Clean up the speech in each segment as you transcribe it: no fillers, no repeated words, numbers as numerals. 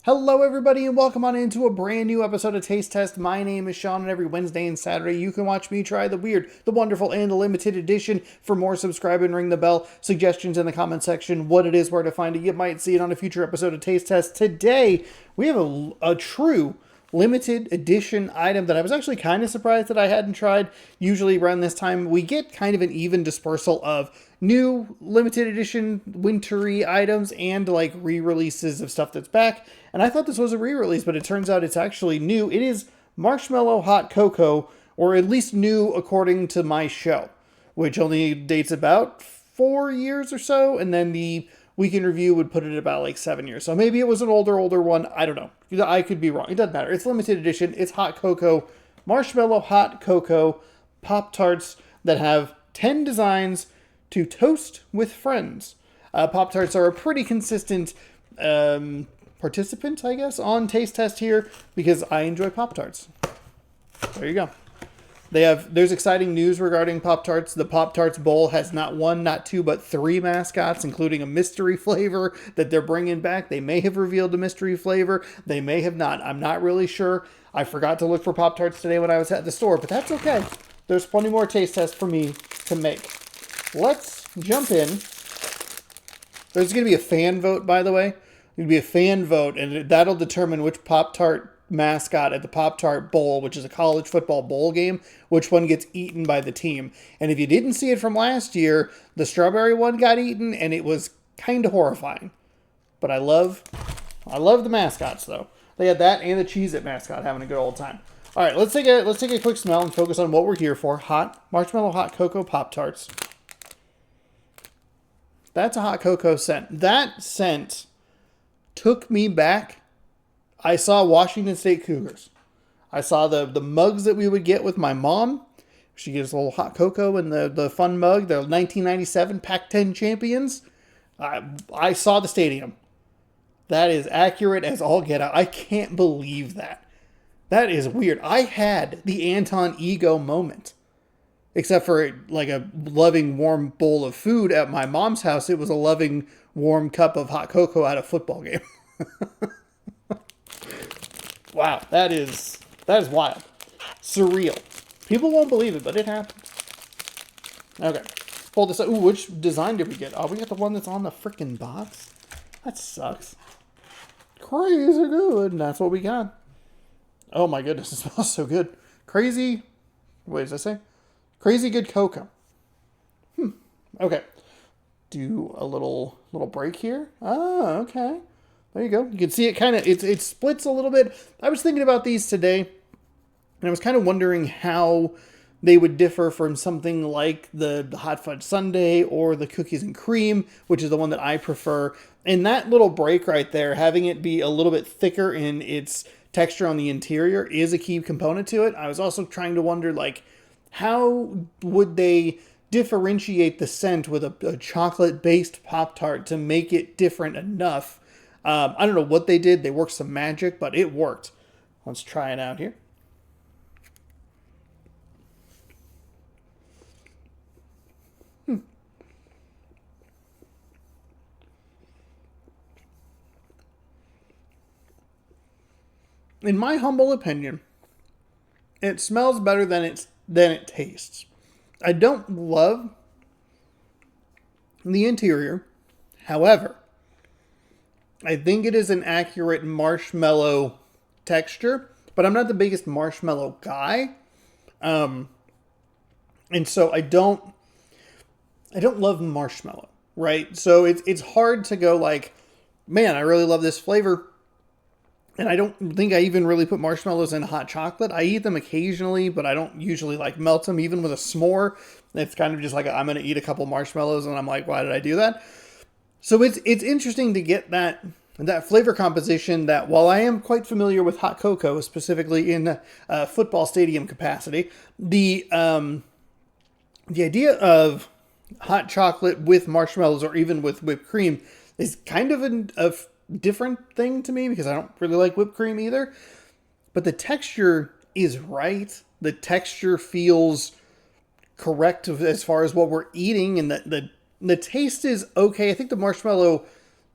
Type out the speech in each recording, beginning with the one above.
Hello, everybody, and welcome on into a brand new episode of Taste Test. My name is Sean, and every Wednesday and Saturday you can watch me try the weird, the wonderful, and the limited edition. For more, subscribe and ring the bell. Suggestions in the comment section, what it is, where to find it. You might see it on a future episode of Taste Test. Today, we have a true limited edition item that I was actually kind of surprised that I hadn't tried. Usually around this time, we get kind of an even dispersal of new limited edition wintry items and like re-releases of stuff that's back. And I thought this was a re-release, but it turns out it's actually new. It is Marshmallow Hot Cocoa, or at least new according to my show, which only dates about 4 years or so. And then the weekend review would put it at about like 7 years. So maybe it was an older one. I don't know. I could be wrong. It doesn't matter. It's limited edition. It's hot cocoa, Marshmallow Hot Cocoa Pop-Tarts that have 10 designs to toast with friends. Pop-Tarts are a pretty consistent participant, I guess, on Taste Test here because I enjoy Pop-Tarts. There you go. There's exciting news regarding Pop-Tarts. The Pop-Tarts Bowl has not one, not two, but 3 mascots, including a mystery flavor that they're bringing back. They may have revealed a mystery flavor. They may have not. I'm not really sure. I forgot to look for Pop-Tarts today when I was at the store, but that's okay. There's plenty more taste tests for me to make. Let's jump in. There's going to be a fan vote, by the way. There's going to be a fan vote, and that'll determine which Pop-Tart mascot at the Pop-Tart Bowl, which is a college football bowl game, which one gets eaten by the team. And if you didn't see it from last year, the strawberry one got eaten, and it was kind of horrifying. But I love the mascots, though. They had that and the Cheez-It mascot having a good old time. All right, let's take a quick smell and focus on what we're here for. Hot Marshmallow Hot Cocoa Pop-Tarts. That's a hot cocoa scent. That scent took me back. I saw Washington State Cougars. I saw the mugs that we would get with my mom. She gives a little hot cocoa in the fun mug. The 1997 Pac-10 champions. I saw the stadium. That is accurate as all get out. I can't believe that. That is weird. I had the Anton Ego moment. Except for like a loving warm bowl of food at my mom's house, it was a loving warm cup of hot cocoa at a football game. Wow, that is wild. Surreal. People won't believe it, but it happens. Okay, pull this up. Ooh, which design did we get? Oh, we got the one that's on the freaking box. That sucks. Crazy good. And that's what we got. Oh my goodness, it smells so good. Crazy. What does that say? Crazy good cocoa. Okay. Do a little break here. Oh, okay. There you go. You can see it kind of, it splits a little bit. I was thinking about these today, and I was kind of wondering how they would differ from something like the Hot Fudge Sundae or the Cookies and Cream, which is the one that I prefer. And that little break right there, having it be a little bit thicker in its texture on the interior is a key component to it. I was also trying to wonder, like, how would they differentiate the scent with a chocolate-based Pop-Tart to make it different enough? I don't know what they did. They worked some magic, but it worked. Let's try it out here. In my humble opinion, it smells better than it tastes. I don't love the interior. However, I think it is an accurate marshmallow texture, but I'm not the biggest marshmallow guy. And so I don't love marshmallow, right? So it's hard to go like, man, I really love this flavor. And I don't think I even really put marshmallows in hot chocolate. I eat them occasionally, but I don't usually like melt them, even with a s'more. It's kind of just like, I'm going to eat a couple marshmallows, and I'm like, why did I do that? So it's interesting to get that flavor composition that, while I am quite familiar with hot cocoa, specifically in football stadium capacity, the idea of hot chocolate with marshmallows or even with whipped cream is kind of a different thing to me because I don't really like whipped cream either. But the texture is right. The texture feels correct as far as what we're eating, and the taste is okay. I think the marshmallow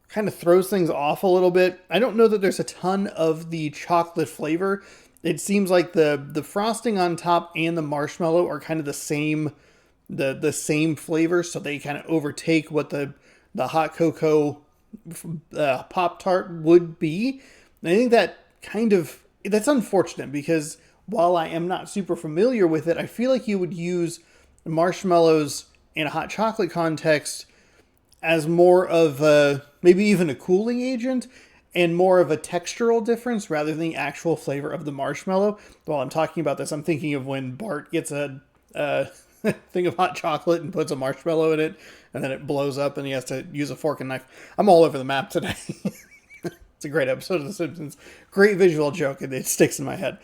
kind of throws things off a little bit. I don't know that there's a ton of the chocolate flavor. It seems like the frosting on top and the marshmallow are kind of the same flavor, so they kind of overtake what the hot cocoa Pop-Tart would be. And I think that's unfortunate, because while I am not super familiar with it, I feel like you would use marshmallows in a hot chocolate context as more of maybe even a cooling agent and more of a textural difference rather than the actual flavor of the marshmallow. While I'm talking about this, I'm thinking of when Bart gets a thing of hot chocolate and puts a marshmallow in it, and then it blows up and he has to use a fork and knife. I'm all over the map today. It's a great episode of The Simpsons. Great visual joke, and it sticks in my head.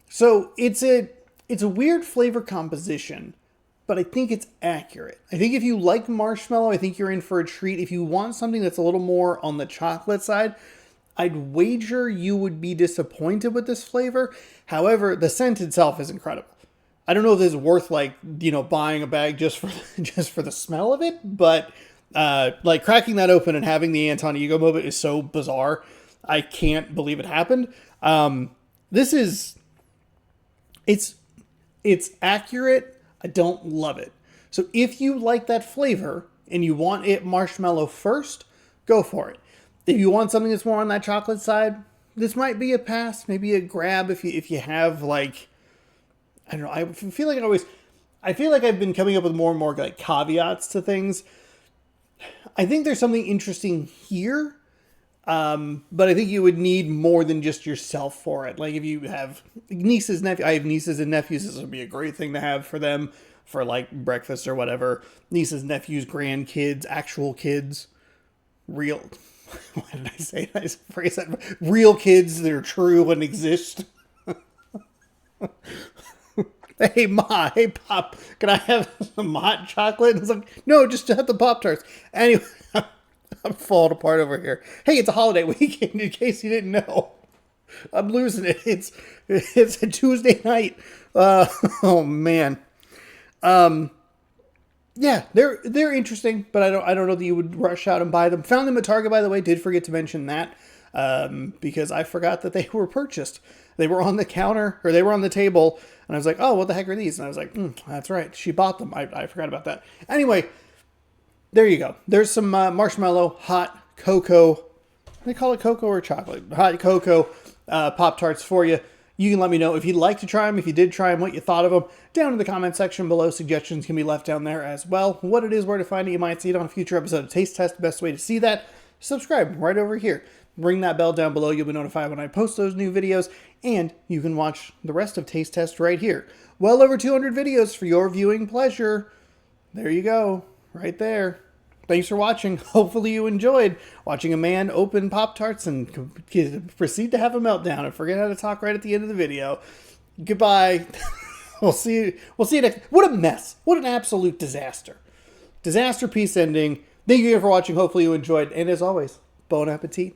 So it's a weird flavor composition, but I think it's accurate. I think if you like marshmallow, I think you're in for a treat. If you want something that's a little more on the chocolate side, I'd wager you would be disappointed with this flavor. However, the scent itself is incredible. I don't know if this is worth buying a bag just for the smell of it, but cracking that open and having the Anton Ego moment is so bizarre. I can't believe it happened. It's accurate. I don't love it. So if you like that flavor and you want it marshmallow first, go for it. If you want something that's more on that chocolate side, this might be a pass, maybe a grab if you have I don't know. I feel like I've been coming up with more and more caveats to things. I think there's something interesting here, but I think you would need more than just yourself for it. Like if you have nieces, nephews, I have nieces and nephews. This would be a great thing to have for them for breakfast or whatever. Nieces, nephews, grandkids, actual kids, real. Why did I say that? I phrase that. Real kids that are true and exist. Hey, Ma, hey, Pop, can I have some hot chocolate? And it's like, no, just have the Pop-Tarts. Anyway, I'm falling apart over here. Hey, it's a holiday weekend, in case you didn't know. I'm losing it. It's a Tuesday night. Oh, man. Yeah, they're interesting, but I don't know that you would rush out and buy them. Found them at Target, by the way. Did forget to mention that, because I forgot that they were purchased. They were on the counter, or they were on the table, and I was like, oh, what the heck are these? And I was like, that's right, she bought them. I forgot about that. Anyway, there you go. There's some marshmallow, hot cocoa. They call it cocoa or chocolate? Hot cocoa Pop-Tarts for you. You can let me know if you'd like to try them, if you did try them, what you thought of them. Down in the comment section below, suggestions can be left down there as well. What it is, where to find it, you might see it on a future episode of Taste Test. The best way to see that, subscribe right over here. Ring that bell down below. You'll be notified when I post those new videos, and you can watch the rest of Taste Test right here. Well over 200 videos for your viewing pleasure. There you go, right there. Thanks for watching. Hopefully you enjoyed watching a man open Pop-Tarts and proceed to have a meltdown and forget how to talk right at the end of the video. Goodbye. We'll see you next. What a mess. What an absolute disaster. Disaster piece ending. Thank you again for watching. Hopefully you enjoyed. And as always, bon appetit.